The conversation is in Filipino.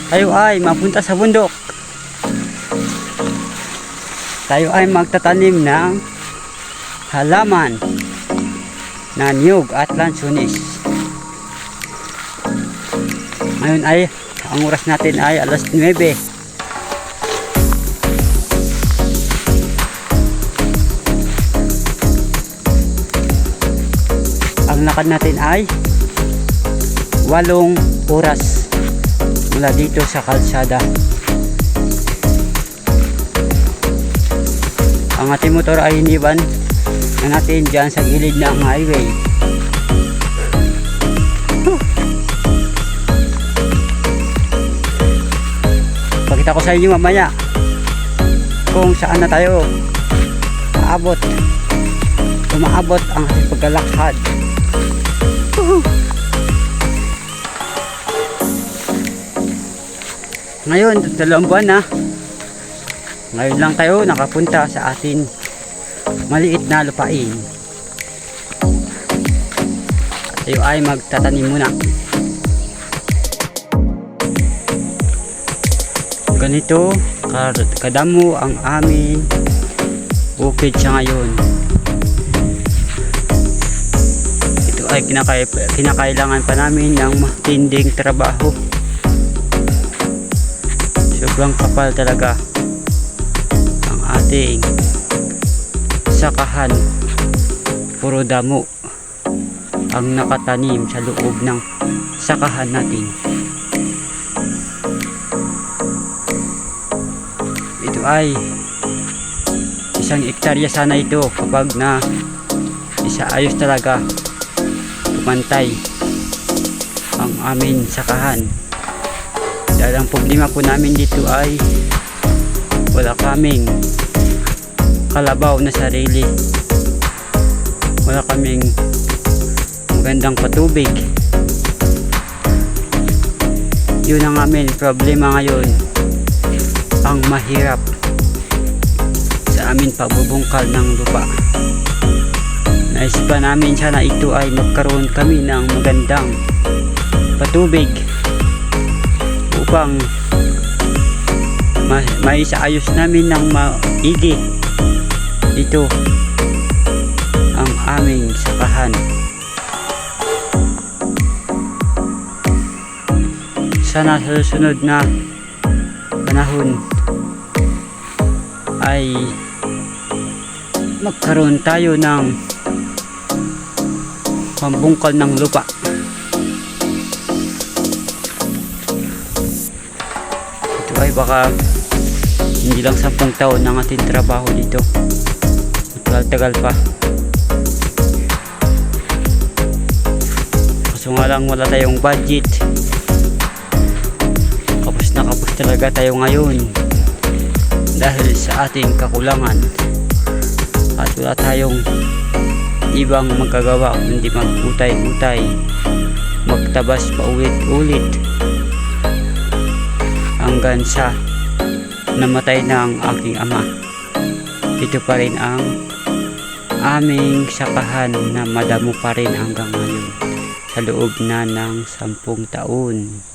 tayo ay mapunta sa bundok. Tayo ay magtatanim ng halaman na niyog at lansones. Ngayon ay ang oras natin ay alas 9. Ang lakad natin ay 8 oras mula dito sa kalsada. Ang ating motor ay iniwan na natin dyan sa gilid ng highway. Pakita ko sa inyo mamaya kung saan na tayo umaabot ang ating paglalakad. Ngayon, 2 buwan na. Ngayon lang tayo nakapunta sa ating maliit na lupain. Tayo ay magtatanim muna. Ganito kadamo ang aming bukid sa ngayon. Ito ay kinakailangan pa namin ng matinding trabaho. Sobrang kapal talaga ang ating sakahan. Puro damo ang nakatanim sa loob ng sakahan natin. Ito ay 1 hektarya sana ito kapag na isaayos talaga, pumantay ang aming sakahan. Dahil ang problema po namin dito ay wala kaming kalabaw na sarili, wala kaming magandang patubig. Yun ang aming problema ngayon, ang mahirap sa amin pagbubungkal ng lupa. Naisipan namin sana ito ay magkaroon kami ng magandang patubig upang maisaayos namin ng maigi ito ang aming sakahan. Sana sa susunod na panahon ay magkaroon tayo ng pambungkal ng lupa. Ito ay baka hindi lang 10 taon ng ating trabaho dito. Tagal pa. Kaso nga lang wala tayong budget. Kapos na kapos talaga tayo ngayon dahil sa ating kakulangan. At wala tayong ibang magagawa kundi mag-utay-utay, magtabas pa ulit-ulit hanggang sa namatay na ang aking ama. Ito pa rin ang aming sakahan na madamo pa rin hanggang ngayon sa loob na ng 10 taon.